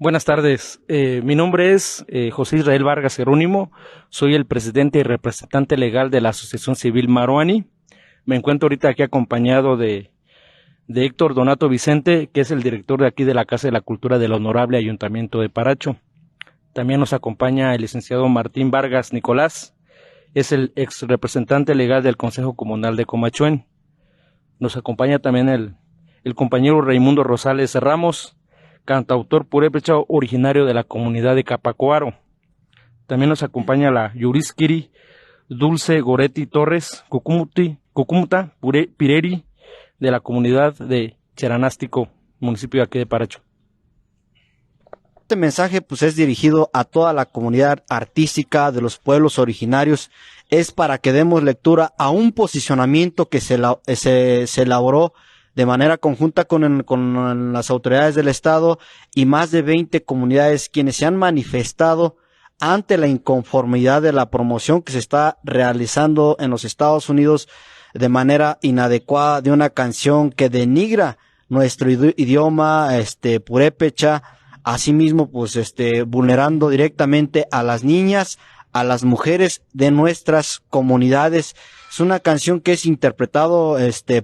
Buenas tardes, mi nombre es José Israel Vargas Jerónimo, soy el presidente y representante legal de la Asociación Civil Maruani. Me encuentro ahorita aquí acompañado de Héctor Donato Vicente, que es el director de aquí de la Casa de la Cultura del Honorable Ayuntamiento de Paracho. También nos acompaña el licenciado Martín Vargas Nicolás, es el ex representante legal del Consejo Comunal de Comachuén. Nos acompaña también el compañero Raimundo Rosales Ramos, cantautor purépecha originario de la comunidad de Capacoaro. También nos acompaña la Yurisquiri Dulce Goretti Torres Cucumuta Pireri, de la comunidad de Cheranástico, municipio de aquí de Paracho. Este mensaje pues es dirigido a toda la comunidad artística de los pueblos originarios, es para que demos lectura a un posicionamiento que se elaboró de manera conjunta con las autoridades del Estado y más de 20 comunidades quienes se han manifestado ante la inconformidad de la promoción que se está realizando en los Estados Unidos de manera inadecuada de una canción que denigra nuestro idioma purépecha, asimismo pues vulnerando directamente a las niñas, a las mujeres de nuestras comunidades. Es una canción que es interpretado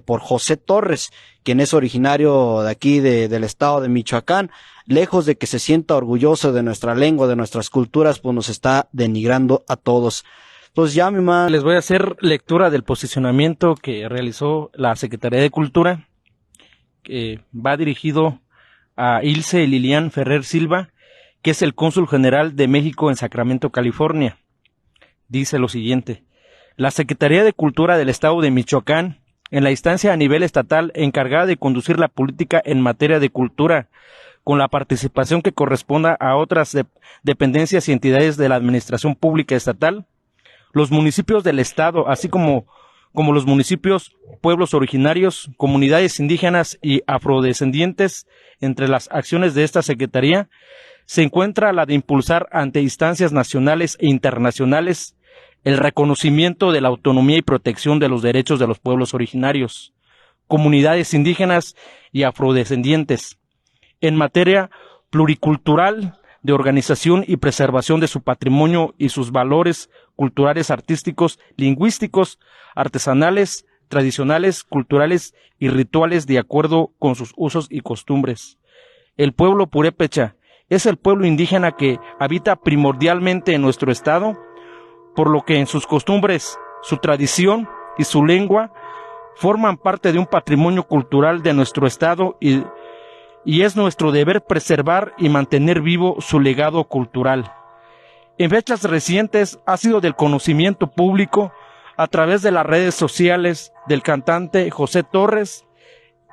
por José Torres, quien es originario de aquí del estado de Michoacán. Lejos de que se sienta orgulloso de nuestra lengua, de nuestras culturas, pues nos está denigrando a todos. Entonces ya les voy a hacer lectura del posicionamiento que realizó la Secretaría de Cultura, que va dirigido a Ilse Lilian Ferrer Silva, que es el cónsul general de México en Sacramento, California. Dice lo siguiente: la Secretaría de Cultura del Estado de Michoacán, en la instancia a nivel estatal encargada de conducir la política en materia de cultura, con la participación que corresponda a otras dependencias y entidades de la administración pública estatal, los municipios del Estado, así como los municipios, pueblos originarios, comunidades indígenas y afrodescendientes. Entre las acciones de esta Secretaría se encuentra la de impulsar ante instancias nacionales e internacionales el reconocimiento de la autonomía y protección de los derechos de los pueblos originarios, comunidades indígenas y afrodescendientes, en materia pluricultural, de organización y preservación de su patrimonio y sus valores culturales, artísticos, lingüísticos, artesanales, tradicionales, culturales y rituales de acuerdo con sus usos y costumbres. El pueblo purépecha es el pueblo indígena que habita primordialmente en nuestro estado, por lo que en sus costumbres, su tradición y su lengua forman parte de un patrimonio cultural de nuestro estado y es nuestro deber preservar y mantener vivo su legado cultural. En fechas recientes ha sido del conocimiento público a través de las redes sociales del cantante José Torres,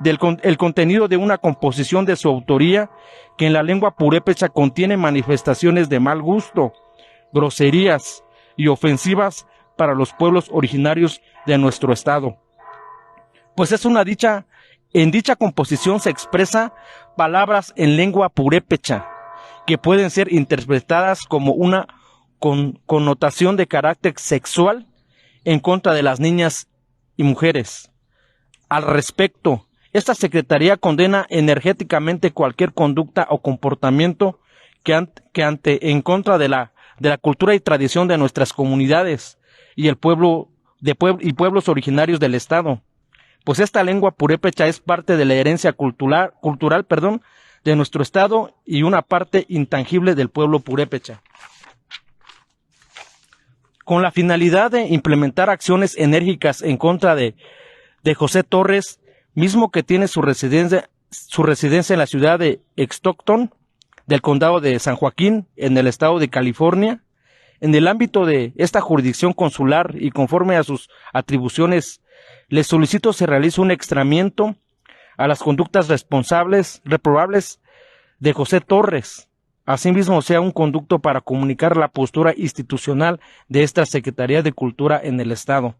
el contenido de una composición de su autoría que en la lengua purépecha contiene manifestaciones de mal gusto, groserías y ofensivas para los pueblos originarios de nuestro estado. Pues es una dicha. En dicha composición se expresa palabras en lengua purépecha que pueden ser interpretadas como una connotación de carácter sexual en contra de las niñas y mujeres. Al respecto, esta Secretaría condena enérgicamente cualquier conducta o comportamiento que ante en contra de la cultura y tradición de nuestras comunidades y pueblos originarios del estado. Pues esta lengua purépecha es parte de la herencia cultural de nuestro estado y una parte intangible del pueblo purépecha. Con la finalidad de implementar acciones enérgicas en contra de José Torres, mismo que tiene su residencia en la ciudad de Stockton, del condado de San Joaquín, en el estado de California, en el ámbito de esta jurisdicción consular y conforme a sus atribuciones, les solicito se realice un extramiento a las conductas reprobables de José Torres. Asimismo, sea un conducto para comunicar la postura institucional de esta Secretaría de Cultura en el Estado.